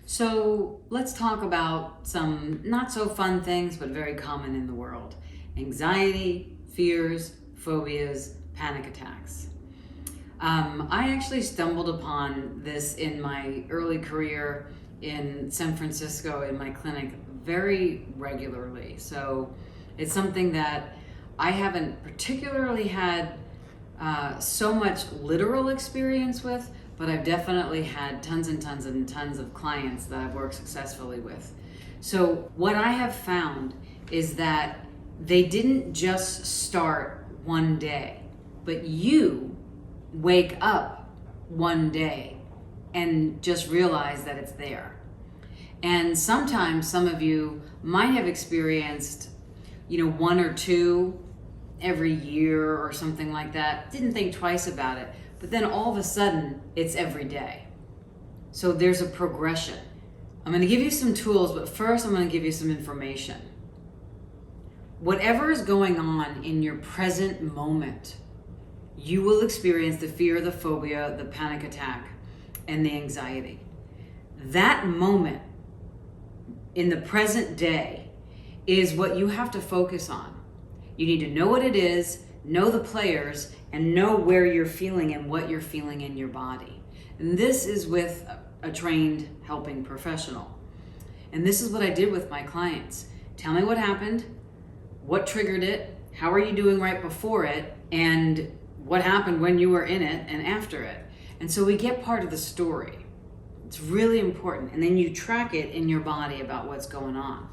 So let's talk about some not so fun things, but very common in the world. Anxiety, fears, phobias, panic attacks. I actually stumbled upon this in my early career in San Francisco in my clinic very regularly. So it's something that I haven't particularly had so much literal experience with, but I've definitely had tons and tons and tons of clients that I've worked successfully with. So what I have found is that they didn't just start one day, but you wake up one day and just realize that it's there. And sometimes some of you might have experienced, one or two every year or something like that. Didn't think twice about it. But then all of a sudden, it's every day. So there's a progression. I'm going to give you some tools, but first I'm going to give you some information. Whatever is going on in your present moment, you will experience the fear, the phobia, the panic attack, and the anxiety. That moment in the present day is what you have to focus on. You need to know what it is, know the players, and know where you're feeling and what you're feeling in your body. And this is with a trained helping professional. And this is what I did with my clients. Tell me what happened, what triggered it, how are you doing right before it, and what happened when you were in it and after it. And so we get part of the story. It's really important. And then you track it in your body about what's going on.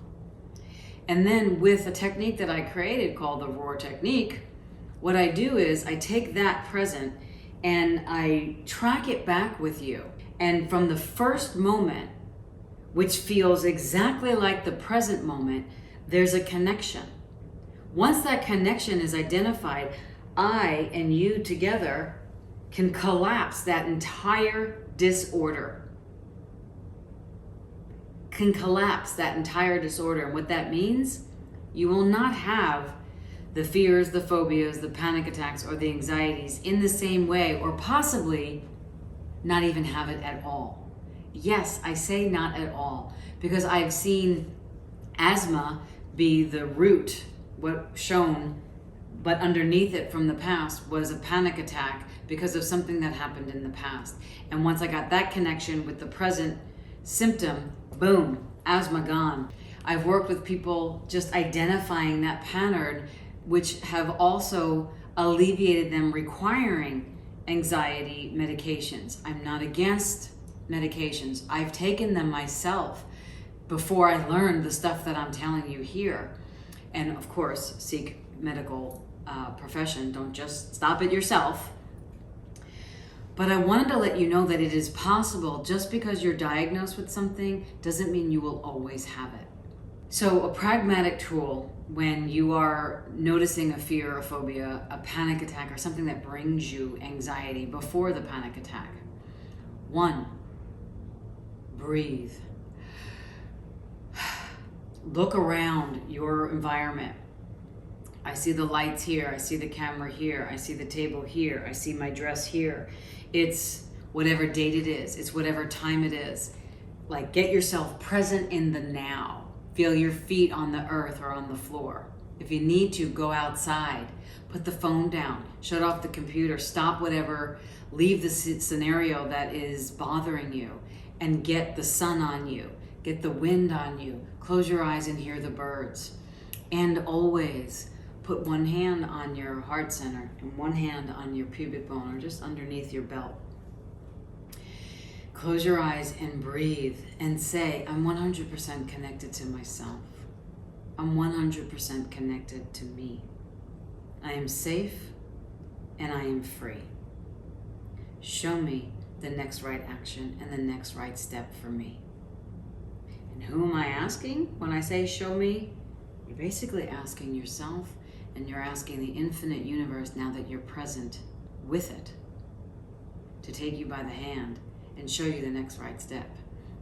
And then with a technique that I created called the ROAR technique, what I do is I take that present and I track it back with you. And from the first moment, which feels exactly like the present moment, there's a connection. Once that connection is identified, I and you together can collapse that entire disorder. And what that means, you will not have the fears, the phobias, the panic attacks, or the anxieties in the same way, or possibly not even have it at all. Yes, I say not at all, because I've seen asthma be the root, what shown, but underneath it from the past was a panic attack because of something that happened in the past. And once I got that connection with the present symptom, boom, asthma gone. I've worked with people just identifying that pattern, which have also alleviated them requiring anxiety medications. I'm not against medications. I've taken them myself before I learned the stuff that I'm telling you here. And of course, seek medical profession. Don't just stop it yourself. But I wanted to let you know that it is possible. Just because you're diagnosed with something doesn't mean you will always have it. So a pragmatic tool when you are noticing a fear, a phobia, a panic attack, or something that brings you anxiety before the panic attack. 1, breathe. Look around your environment. I see the lights here, I see the camera here, I see the table here, I see my dress here. It's whatever date it is, it's whatever time it is. Like, get yourself present in the now. Feel your feet on the earth or on the floor. If you need to, go outside. Put the phone down, shut off the computer, stop whatever, leave the scenario that is bothering you, and get the sun on you, get the wind on you. Close your eyes and hear the birds. And always put one hand on your heart center and one hand on your pubic bone or just underneath your belt. Close your eyes and breathe and say, I'm 100% connected to myself. I'm 100% connected to me. I am safe and I am free. Show me the next right action and the next right step for me. And who am I asking when I say show me? You're basically asking yourself, and you're asking the infinite universe, now that you're present with it, to take you by the hand and show you the next right step.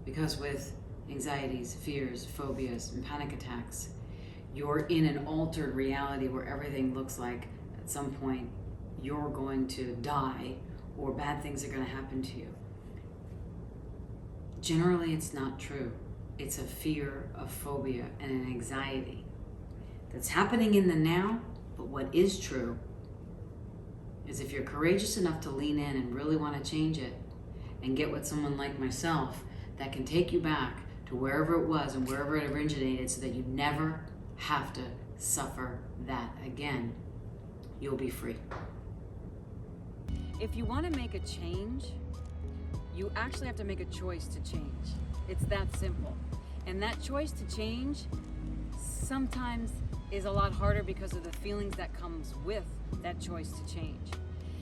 Because with anxieties, fears, phobias, and panic attacks, you're in an altered reality where everything looks like at some point you're going to die or bad things are going to happen to you. Generally, it's not true. It's a fear, a phobia, and an anxiety that's happening in the now. But what is true is if you're courageous enough to lean in and really want to change it and get with someone like myself that can take you back to wherever it was and wherever it originated so that you never have to suffer that again, you'll be free. If you want to make a change, you actually have to make a choice to change. It's that simple. And that choice to change sometimes is a lot harder because of the feelings that comes with that choice to change.